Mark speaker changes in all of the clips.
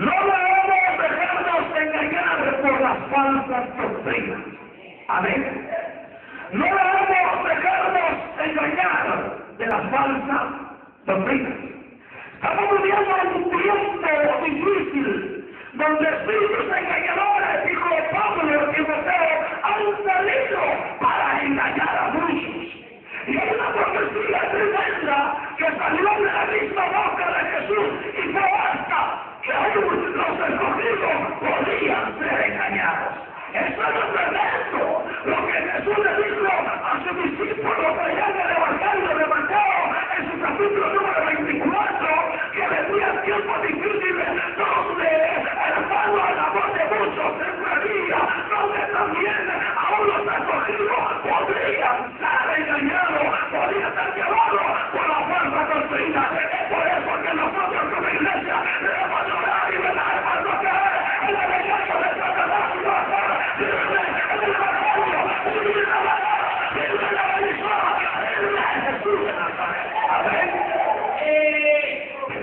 Speaker 1: No debemos dejarnos engañar por las falsas doctrinas. Amén. No debemos dejarnos engañar de las falsas doctrinas. Estamos viviendo un tiempo difícil, donde espíritus engañadores, dijo Pablo y Timoteo, han salido para engañar a muchos. Y hay una profecía tremenda que salió de la misma boca de Jesús y fue hasta que aún los escogidos podían ser engañados. Eso es lo tremendo, lo que Jesús le dijo a sus discípulos allá en el Evangelio de Mateo, en su capítulo número 24, que vendrían tiempos difíciles, donde hermano el amor de muchos se enfriaría, donde también aún los escogidos podrían ser engañados, podrían ser llevados por la falsa doctrina. Es por eso que nosotros como iglesia debemos llorar y velar, hermano, que en la venganza de Satanás y no hacer firme en el Evangelio, firme en la verdad, firme en la bendición, firme en Jesús de Nazaret. Amén.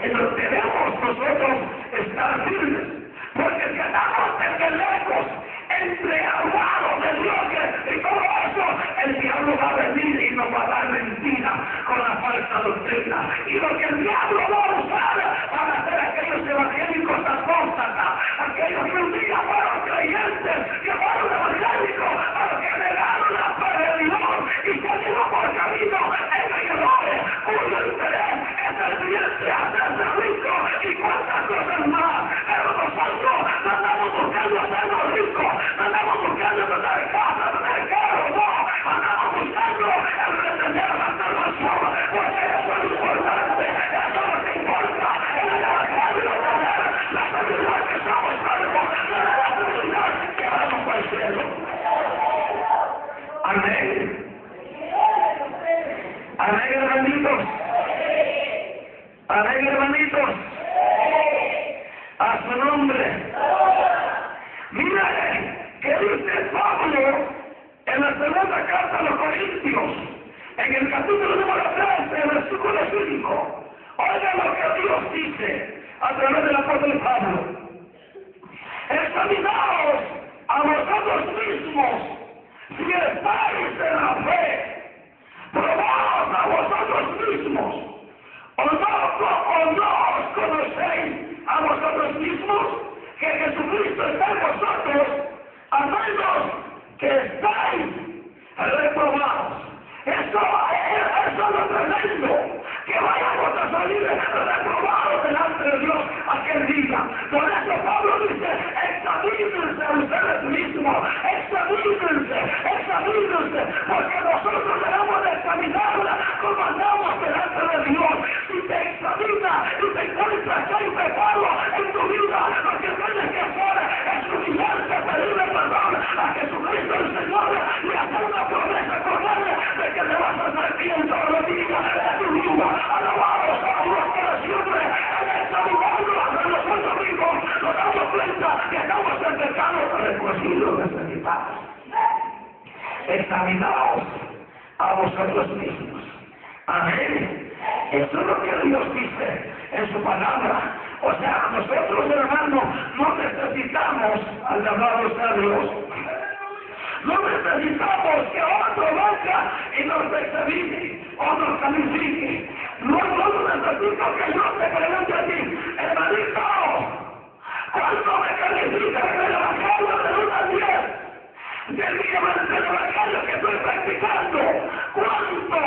Speaker 1: Pero debemos nosotros estar firmes, porque si andamos desde lejos, entregados de Dios y todo eso, el diablo va a venir y nos va a dar mentira con la falsa doctrina. Y lo que el diablo va a usar van a ser aquellos evangélicos apóstatas, aquellos que un día fueron creyentes, que fueron evangélicos, pero que negaron la fe de Dios y salieron por caminos engañadores, cuyo interés es el bien de hacerse rico y cuantas cosas más. Pero nosotros no andamos buscando hacernos ricos, no andamos buscando tener casa, tener carro, no, andamos buscando el retener la salvación, porque eso es importante, eso es lo que importa, en el Evangelio tener la seguridad que somos salvos, tener la seguridad que vamos para el cielo. Amén. Amén, hermanitos. Amén, hermanitos. A su nombre. Mire que dice Pablo en la segunda carta a los Corintios, en el capítulo número 13, versículo 5. Oiga lo que Dios dice a través del apóstol Pablo. Examinaos a vosotros mismos si estáis en la fe. Probaos a vosotros mismos. ¿O no os conocéis a vosotros mismos que Jesucristo está en vosotros, a menos que estáis reprobados? Eso es lo tremendo, que vayamos a salir reprobados delante de Dios aquel día. Por eso Pablo dice, examínense ustedes mismos, examínense, porque nosotros debemos de examinarla como andamos delante de Dios. Si te examina y te encuentras que hay pecado en tu vida, lo que tienes que hacer es humillarte, pedirle perdón a Jesucristo el Señor y hacer una promesa con él de que le vas a hacer bien todos los días de tu vida. Alabamos a Dios para siempre. En examinarlo a nosotros mismos nos damos cuenta que estamos en pecado reconocidos, necesitados. Examinaos a vosotros mismos. Amén. Eso es lo que Dios dice en su palabra. O sea, nosotros, hermanos, no necesitamos, alabado sea Dios, no necesitamos que otro venga y nos examine o nos califique. No necesito que yo te pregunte a ti, hermanito, ¿cuánto me califica en el Evangelio de 1 a 10? Del Evangelio que estoy practicando, ¿cuánto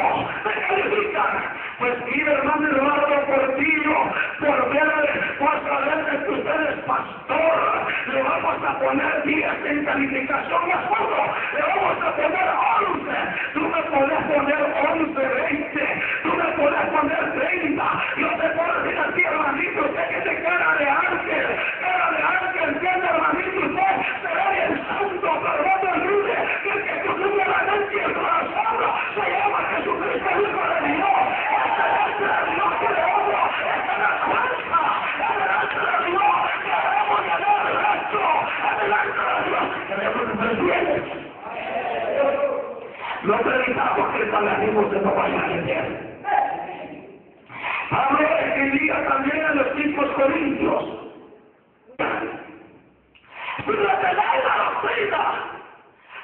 Speaker 1: me califican? Pues mire, hermano Eduardo Portillo, por saber que usted es pastor, le vamos a poner 10 en calificación más poco, le vamos a poner 11. Tú me podés poner 11, 20, tú me podés poner 30. Yo te puedo decir a ti, hermanito, usted que te cara de ángel, entiende, hermanito, usted será bien santo, pero no te olvides que el que consume la mente y el corazón se llama Jesucristo, Hijo de Dios. Delante de Dios que le oro, esta es la fuerza, delante de Dios que debemos tener recto, delante de Dios que debemos tener bienes. No predicamos que el paganismo se nos vaya a meter. Pablo escribía también a los mismos Corintios, doctrina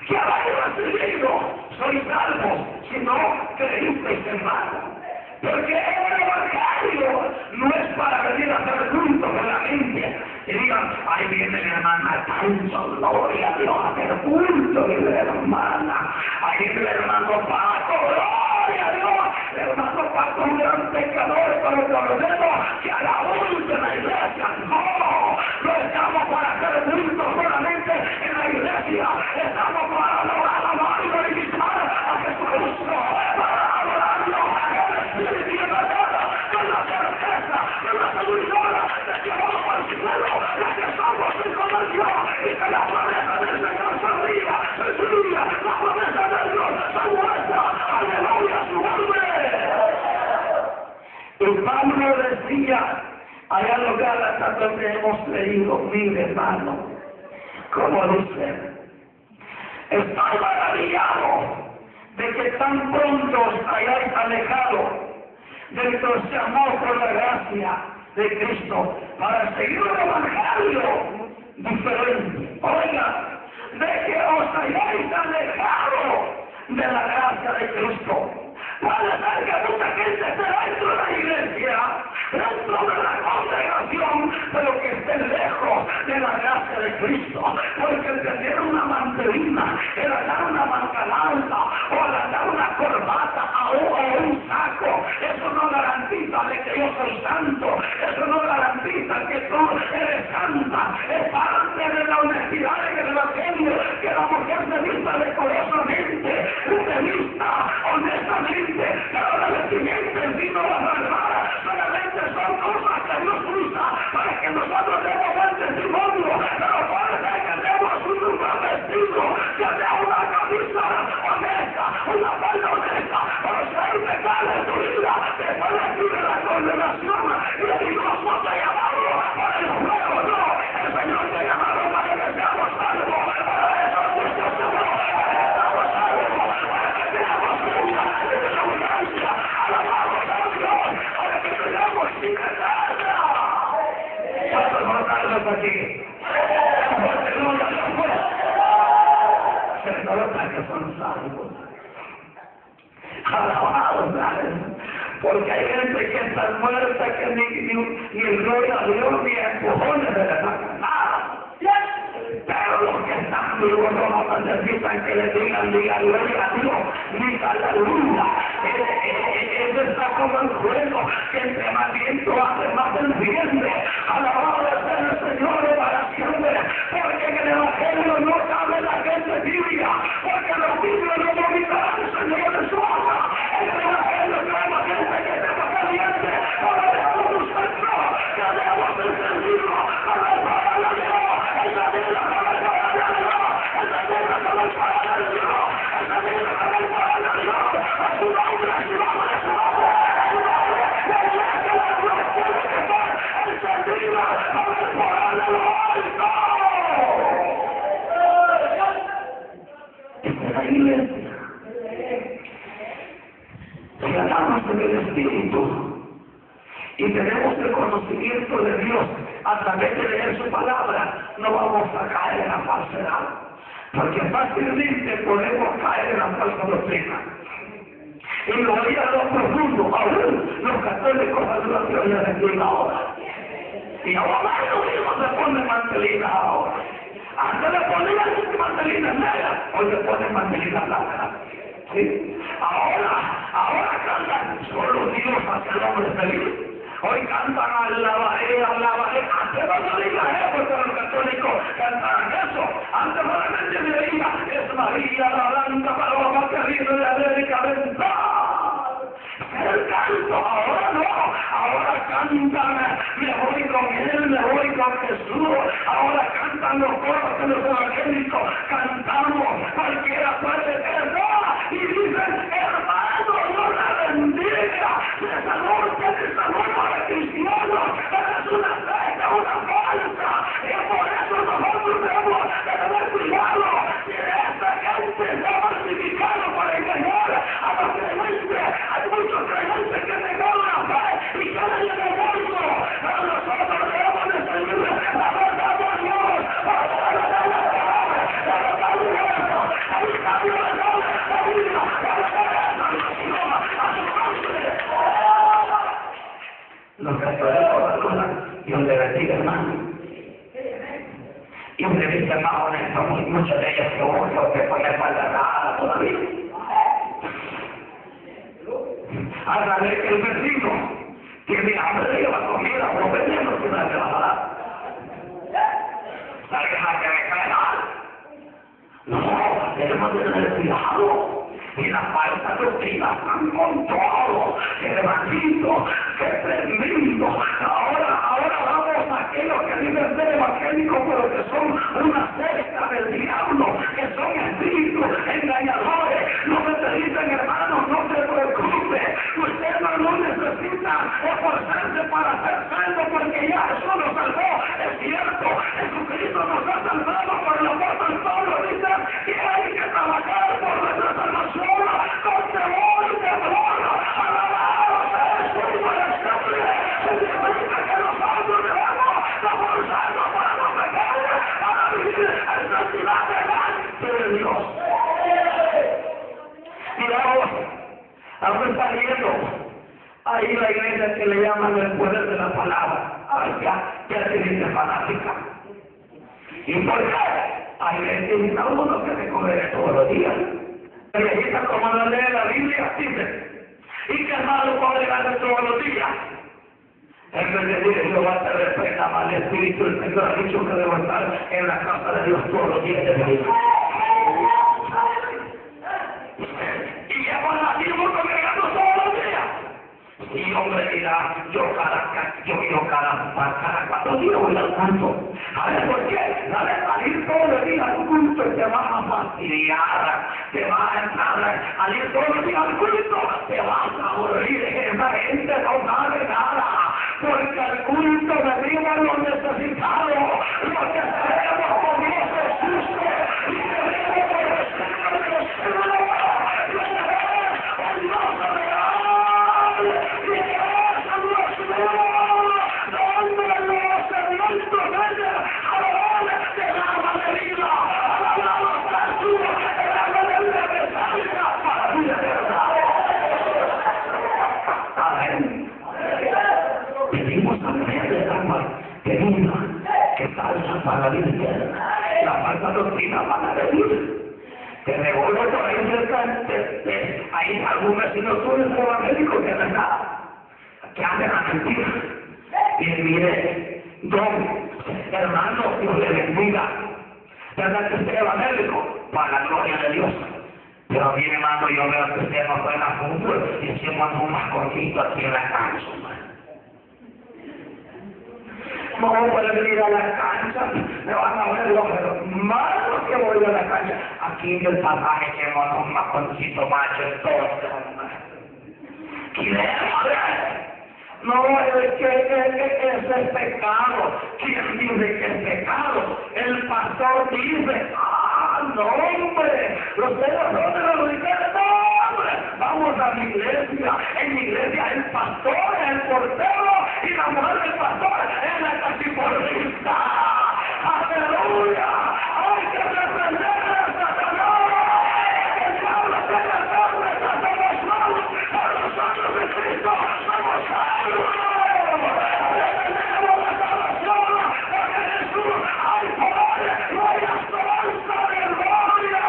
Speaker 1: que habéis recibido, sois salvos, si no creísteis en vano. Porque el evangelio no es para venir a hacer culto con la mente y digan, ahí viene mi hermana, tanto gloria a Dios, a hacer culto de la hermana. Ahí viene el hermano Paco, gloria a Dios, el hermano Paco, un gran pecador, pero conocemos que a la última iglesia, no estamos para hacer culto solamente en la iglesia, estamos para adorar, amar y glorificar a Jesucristo, para adorarlo en el Espíritu y en la verdad, con la certeza, con la seguridad de que vamos al cielo, de que somos hijos de Dios y que la promesa del Señor se ría, la promesa de Dios se muestra, aleluya, su nombre. Y Pablo decía, allá en los Gálatas donde hemos leído, mire hermano, como dice, estoy maravillado de que tan pronto os hayáis alejado de nuestro amor por la gracia de Cristo para seguir un evangelio diferente. Oiga, de que os hayáis alejado de la gracia de Cristo. Puede ser que mucha gente esté dentro de la iglesia, dentro de la congregación, pero que esté lejos de la gracia de Cristo. Porque el tener una mantelina, el andar una mancalanza, o el andar una corbata o un saco, eso no garantiza de que yo soy santo, eso no garantiza que tú eres santa. Es parte de la honestidad en el evangelio, que la mujer se vista decorosamente, se vista honestamente. Pero la vestimenta en sí no va a salvar, solamente son cosas que Dios usa para que nosotros demos buen testimonio. Pero puede ser que demos un buen vestido, que sea una camisa honesta, una falda honesta, pero si hay pecado en tu vida, te puede decir en la condenación y Dios no te ha llamado para el fuego, no, el Señor te ha llamado para que seamos salvos. Para eso Cristo se murió, para que seamos salvos, para que seamos libres. Alabamos a Dios para que tengamos vida eterna. ¿Cuántos mortales aquí? Aleluya, se nota que son salvos. Alabados, porque hay gente que está muerta que ni gloria a Dios ni empujones de la nada. Pero los que están vivos no necesitan que le digan gloria a Dios, ni aleluya. Eso está como el juego, que entre más viento hace más entiende. Alabado sea el Señor para siempre, porque en el evangelio no cabe la gente tibia, porque los tibios no vomitarán el Señor de su alma. En el evangelio cabe gente que esté caliente, para el Espíritu Santo, que debemos encendido, para el Padre de Dios, esa vida para el Padre de Dios, esa vida para el Padre de Dios, esa vida para el Padre de Dios, a su nombre, a su nombre, a su nombre, a su nombre, la iglesia de Dios tiene que estar encendida para el poder de lo alto. Esta es la iglesia. Si andamos en el Espíritu y tenemos el conocimiento de Dios a través de leer su palabra, no vamos a caer en la falsedad, porque fácilmente podemos caer en la falsa doctrina. Y lo oía a lo profundo, aún los católicos a la teoría de Dios ahora. Y ahora ellos mismos se ponen mantelinas ahora. Antes le ponían mantelinas negras, hoy le ponen mantelinas blancas. ¿Sí? Ahora cantan solo Dios hacia el hombre feliz. Hoy cantan alabaré. Antes no se diga eso, porque los católicos cantaban eso. Antes solamente se veía, es María la Blanca, paloma que ríe de América Central. El canto, ahora no, ahora cantan, me voy con él, me voy con Jesús. Ahora cantan los coros de los evangélicos, cantamos, cualquiera puede cantar. Y dicen, hermano, no la bendiga, les amor para cristianos, es una secta, una falsa, y por eso nosotros debemos de tener cuidado, si esta gente está falsificando para engañar a los creyentes. Hay muchos creyentes que negaron la fe y caen en el mundo, pero nosotros debemos de seguir la verdad de Dios, para la verdad de Dios. hermano. Y un revista más honesto, muchos de ellos que odio, que fue la espalda todavía. Hasta ver que el vecino tiene hambre de llevar comida, pero vendiendo que no es de la palabra. ¿Sabes que me cae mal? No, tenemos que tener cuidado. Y la falsa doctrina tan con todo, que bendito, que tremendo. Ahora vamos a aquellos que viven del evangélico, pero que son una secta del diablo, que son espíritus engañadores. No se te dicen, hermanos, no se preocupe. Usted no necesita esforzarse para ser salvo, porque ya Jesús nos salvó. Es cierto, Jesucristo nos ha salvado, por el apóstol Pablo dice que hay que trabajar por nuestra salvación. Con temor y temor, alabados a Jesús para siempre. Significa que nosotros debemos esforzarnos para no pecar, para vivir en santidad delante de Dios. Miramos, ahora está viendo ahí la iglesia que le llaman el poder de la palabra. Ya se dice fanática. ¿Y por qué? Hay gente uno que se come todos los días. Viejita como no lee la Biblia, dice, y que hermano puede leer todos los días. En vez de decir, yo voy a estar reprenda mal espíritu, el Señor ha dicho que debo estar en la casa de Dios todos los días de mi vida. Y llevo a la tribu congregando todos los días. Y hombre dirá, yo cada 4 días voy al culto. A ver, ¿por qué? A ver, salir todos los días al culto te vas a fastidiar, te vas a entrar, al ir todos los días al culto, te vas a aburrir. Esa gente no sabe nada, porque al culto venimos los necesitados, los que sabemos con Dios es justo, y tenemos por respeto de los cielos, y tenemos el Dios real, y tenemos a Dios nuevo, donde los sedientos vengan a la de agua de vida, a la de el agua de vida que salga para vida eterna. Amén. Pedimos a través del agua de vida que salga para vida eterna. La falsa doctrina van a decir. Te revuelvo por ahí cerca, hay algún vecino tuyo evangélico que no nada, que anda la mentira. Y mire, don, hermano, Dios le bendiga. ¿Verdad que usted es evangélico? Para la gloria de Dios. Pero bien, hermano, yo veo que usted no juega fútbol y se manda un mascotito aquí en la cancha, hermano. No puede venir a la cancha, me van a ver los hermanos que voy a la cancha. Aquí en el pasaje que hemos un mascotito macho, todos ¿quién es? No, es que ese es pecado. ¿Quién dice que es pecado? El pastor dice, no hombre, los celos no de los radicales, no hombre, vamos a la iglesia. En la iglesia el pastor es el portero y la mujer del pastor es la cachiporrista. ¡Aleluya! ¡Hay que reprender a Satanás! ¡El diablo tiene carne, Satanás malos! ¡Pero nosotros de Cristo somos salvos! ¡Reprendemos la salvación! ¡Porque en Jesús hay poder! ¡No hay esperanza de gloria!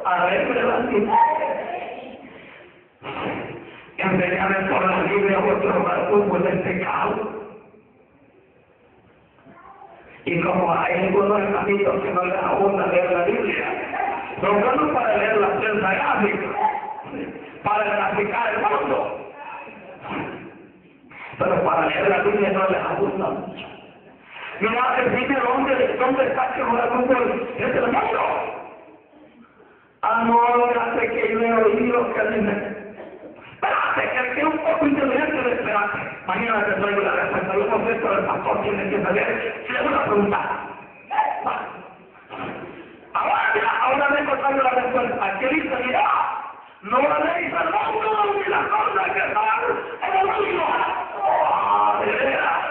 Speaker 1: A ver, levante. Enseñarle por la Biblia a vuestro fútbol del pecado. Y como hay algunos hermanitos que no les abunda leer la Biblia, son buenos para leer la prensa gráfica, para graficar el mundo. Pero para leer la Biblia no les abunda mucho. Mira, decime dónde está que juega fútbol es el mundo. No, hace que yo he oído que dicen. Espérate, que es un poco inteligente de esperarte. Mañana te traigo la respuesta. Yo no sé, pero el pastor tiene que saber. Si le voy a preguntar. Ahora vengo traigo la respuesta. ¿Qué dice? Mira, no leéis el mundo ni las cosas que están en el mundo. De veras.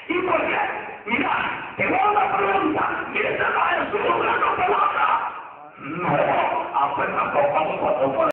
Speaker 1: ¿Y por qué? Mira, te voy a una pregunta. ¿Y ese no es su gran pelota? No, pues tampoco.